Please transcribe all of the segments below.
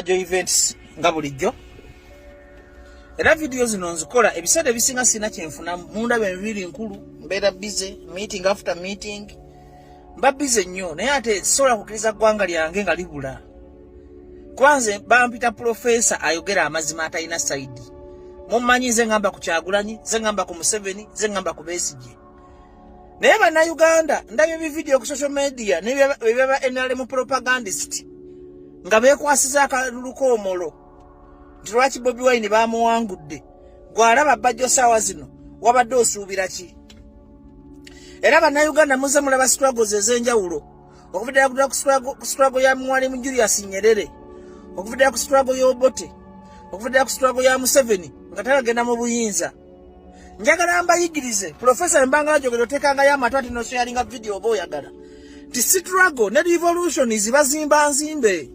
Bajjo events nga bulijjo. Era video zino nzikola ebiseera ebisinga sina kyenfuna munda bibiri nkulu mbeera busy meeting after meeting mba busy nnyo naye ate sola kukiriza ggwanga lyange nga libula. Kwanze bampita professor ayogera amazima atalina side. Mummanyi nze ngamba ku Kyagulanyi, nze ngamba ku Museveni, nze ngamba ku Besigye. Naye bannayuganda ndabye video ku social media ne beba NRM propagandist nga beekwasiza akalulu koomolo nti lwaki Bobi Wine bamuwangudde gw'alaba Bajjo saawa zino wabadde osuubira ki? Era bannayuganda muze mulaba struggles ez'enjawulo okuviddira ku struggle ya Mwalimu Julius Nyerere, okuviddira ku struggle y'Obote, okuviddira ku struggle ya Museveni nga talagenda mu buyinza. Njagala mbayigirize Professor Mbanga jogero otekangayo amatu ati nosharinga video oba oyagala ti struggle ne revolution zibazimba nzimbe.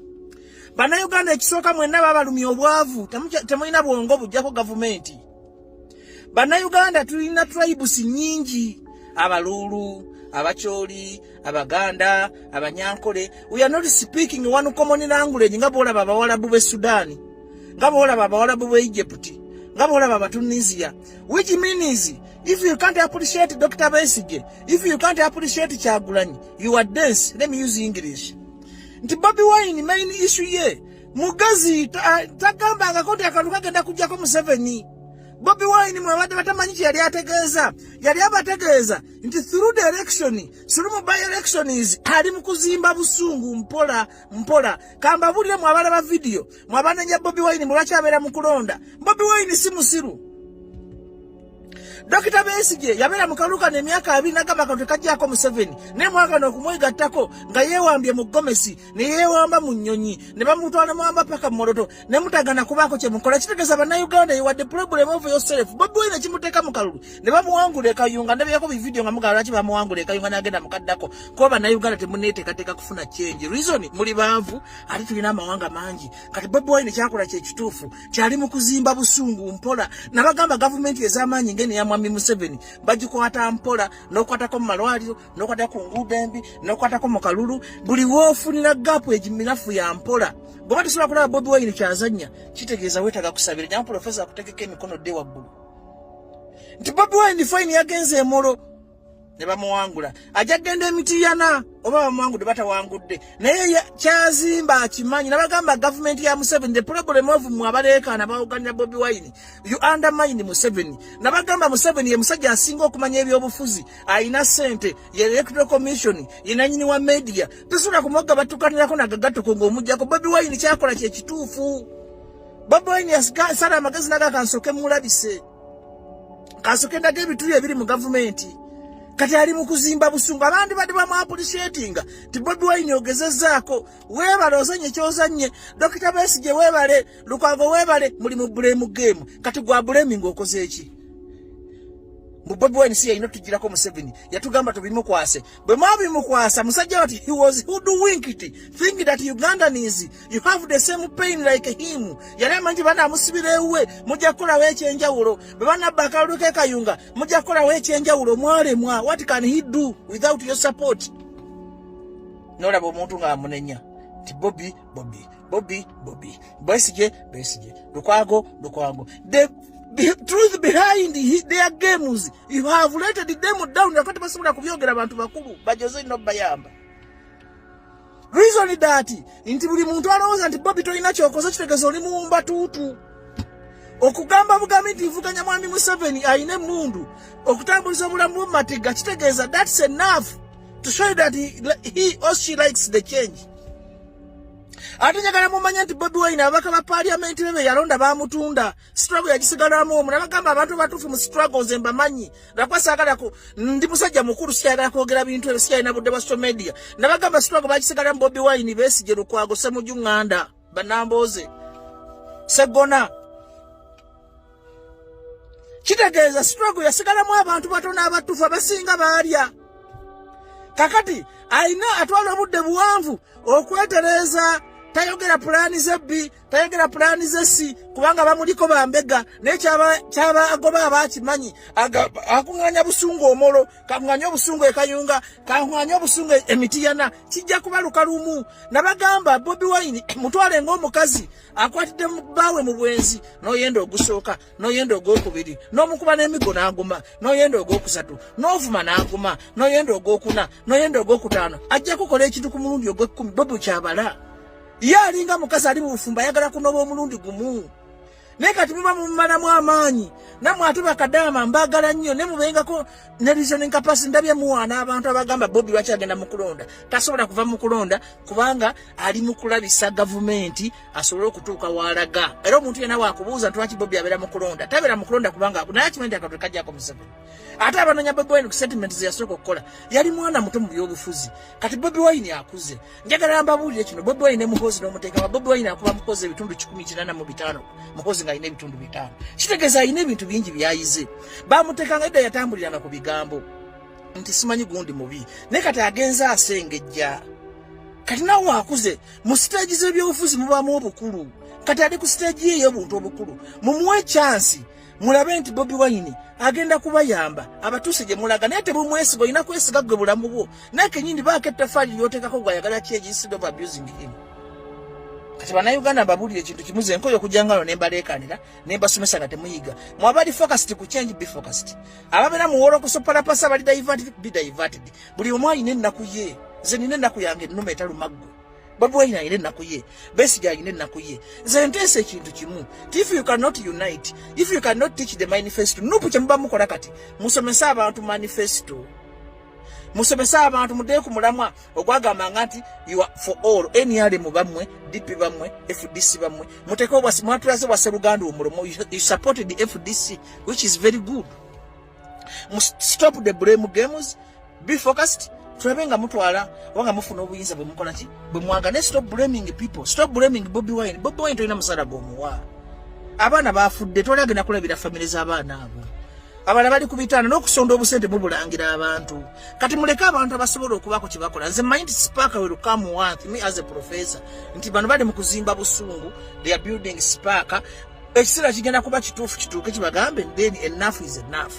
Bannayuganda ekisooka mwenna babalumya obwavu temulina bwongo bujjako gavumenti. Bannayuganda tulina tribes nyingi, abalulu, abacholi, abaganda, abanyankole. We are not speaking one common language nga boolaba abawalabu b'e Sudani, nga boolaba abawalabu b'e Egypt, nga boolaba abatunisia. Which means if you can't appreciate Dr. Besigye, if you can't appreciate Kyagulanyi, you are dense. Let me use English. Nti Bobi Wine main issue ye mugazi tagamba nga konti akantu kagenda kujjako Museveni. Bobi Wine mwabadde batamanyi ki yali abategeeza nti through the election, through by elections ali mu kuzimba busungu mpola kamba bulire mwabalaba video mwabanenya Bobi Wine mulwaki abeera mu kulonda. Bobi Wine si musiru. Dr. Besigye yabeera mu kaluka n'emyaka 2 n'agamba akantu kajjako Museveni ne mwagana okumwegattako nga yeewambye mu Gomesi ne yeewamba mu Nnyonyi ne bamutwala mwamba paka Moroto ne mutagana kubaako kye mukola. Kitegeeza bannayuganda you are the problem of yourself. Bobi Wine kimuteeka mu kalulu ne bamuwangula e Kayunga. Ndabyako video nga mugala lwaki bamuwangula e Kayunga n'agenda mukaddako kuba bannayuganda temuneeteekateeka kufuna change. Reason muli baavu ate tulina amawanga mangi. Kati Bobi Wine kyakola kye kituufu kyali mu kuzimba busungu mpola n'abagamba gavumenti ez'amaanyi ngene ya Mwami Museveni bagikwata mpola n'okwatako mu malwaliro n'okwatako ku nguudo embi n'okwatako mu kalulu buli woofunira gapu egiminafu ya mpola. Bw'oba tosobola kulaba Bobi Wine kyazannya kitegeeza weetaga kusabira nyamu professor akutegeka emikono dde waggulu nti Bobi Wine fine yagenze emolo ne bamuwangula ajja genda emitiyana oba bamuwangudde batawangudde naye kyazimba akimanyi n'abagamba gavumenti ya Museveni. The problem of mwabaleekaana bawuganira Bobi Wine you undermine Museveni. N'abagamba Museveni ye musajja asinga okumanya ebyobufuzi, ayina ssente, ye electoral commission, ye nannyini wa media. Tosobola kumwogga batukanirako nagagatuko ng'omugyako. Bobi Wine kyakola kye kituufu. Bobi Wine yasala amagezi naga kansoke mulabise kansoke ndaga ebituli ebiri mu gavumenti kati ali mu kuzimba busungu. Abandi badde bamu appreciatinga ti Bobi Wine ogezezzaako weebale ozanye kyozanye. Dr. Besigye weebale, Lukwago weebale, muli mu blame game. Kati gwa blaming okoze eki? Mu Bobi Wine si yalina tugirako Museveni yatugamba tubimukwase. Bwe mwabimukwasa musajja wati he was hoodwinked thinking that Ugandans you have the same pain like him. Yali amanyi bana amusibira ewe mujja kukola w'ekyenjawulo. Bwe banabba akalulu ke Kayunga mujja kukola w'ekyenjawulo mwalemwa. What can he do without your support? Nolaba omuntu nga amunenya ti Bobi Besigye Lukwago. The truth behind their games, you have letted them down. Yakati basobola kubyogera abantu bakulu bajoze no bayamba. Reason that nti buli muntu alowooza nti Bobi tolina kyokoze kitegeeza oli muwumba tuutu. Okugamba bugambi nti nvuganya Mwami Museveni ayina emmundu okutambuliza obulamu bw'omumatega kitegeeza that's enough to show that he or she likes the change. Ate njagala mumanya nti Bobi Wine abaka ba parliament bebe yalonda bamutunda struggle yagisigalamu omwo nabagamba abantu batuufu mu struggles embamanyi nakwasagala ko ndi musajja mukulu sikyala kwogera bintu ebyo sikyalina budde bwa social media nabagamba struggle bagisigalamu Bobi Wine Besigye Lukwago Semujunganda Banamboze Segona kitegeeza struggle yasigalamu abantu batono abatuufu abasinga baalya. Kakati ayina atwala obudde buwanvu okwetereza tayogera plani ze B, tayogera plani ze C, kubanga bamuliko bambega, ne kyaba agoba abakimanyi, akunganya busungu omolo, kakunganya obusungu ekayunga, kakunganya obusungu emitiyana, kijja kubaluka lumu. Nabagamba Bobi Wine mutwale ng'omukazi akwatidde bawe mu bwenzi, n'oyenda ogusooka, n'oyenda ogwokubiri, n'omukuba n'emigo n'aguma, n'oyenda ogwokusatu, n'ovuma n'aguma, n'oyenda ogwokuna, n'oyenda ogwokutaano, ajja kukola ekintu ku mulundi ogw'ekkumi. Bobi kyabala ye alinga mukazi ali mu bufumba ayagala kunoba omulundi gumu. Naye kati muba mumalamu amaanyi, nammwe ate bakadaama mbaagala nnyo, ne mubengako ne reasoning capacity. Ndabye muwaana abantu abagamba Bobi lwaki agenda mu kulonda. Tasobola kuva mu kulonda kubanga ali mu kulabisa gavumenti asobole okutuuka w'alaga. Era omuntu yenna waakubuuza nti lwaki Bobi abeera mu kulonda. Tabeera mu kulonda kubanga naye akimanyi akatwe kajjako Museveni. Ate abanoonya Bobi Wine ku settlement ze yasooka okukola yali mwana muto mu byobufuzi. Kati Bobi Wine akuze. Njagala mbabuulire kino, Bobi Wine mukozi n'omuteeka wa Bobi Wine akuba mukozi ebitundu 185 mukozi nga alina ebitundu 5. Kitegeeza alina ebintu bingi byayize. Bamuteekanga edda yatambuliranga ku bigambo nti simanyi gundi mubi, naye kati agenze asengejja. Kati nawe akuze mu stage z'ebyobufuzi mubaamu obukulu, kati ali ku stage ye y'obuntu obukulu. Mumuwe chance mulabe nti Bobi Wine agenda kubayamba abatuuse gye mulaga, naye tebumwesiga, olina kwesiga gwe bulamu bwo. Naye kenyini baako ettaffaali ly'oteekako gwayagala ki instead of abusing him. Kati bannayuganda mbabuulire ekintu kimu, ze nkoyo okujjanga wano ne mbaleekanira ne mbasomesa nga temuyiga. Mwabali focused ku change, be focused. Ababeera mu woro kusopalapasa bali diverted, be diverted. Buli omu alina ennaku ye. Nze nina ennaku yange ennuma etalumaggwe. Bobi Wine alina ennaku ye. Besigye alina ennaku ye. Nze nteesa ekintu kimu. If you cannot unite, if you cannot teach the manifesto, nupu kye muba mukola kati musomesa abantu manifesto. Musomesa abantu mudde ku mulamwa ogwagamba nti you are for all. NRM bamwe, DP bamwe, FDC bamwe. Muteko bwasi mwatulaze bwase Luganda omulomo. You supported the FDC, which is very good. Stop the blame games. Be focused. Tulabenga mutwala wanga mufuna obuyinza bwe mukola ki bwe mwagane. Stop blaming people. Stop blaming Bobi Wine. Bobi Wine toyina musala gwomuwa. Abaana bafudde tolagenda kulabira family z'abaana abo. Abana bali kubitaana n'okusonda obusente mubulangira abantu. Kati muleke abantu abasobola okubaako kye bakola. Nze mind spark will come with me as a professor. Nti bano bali mu kuzimba busungu, they are building spark. Ekiseera kigenda kuba kituufu kituuke kibagambe, then enough is enough.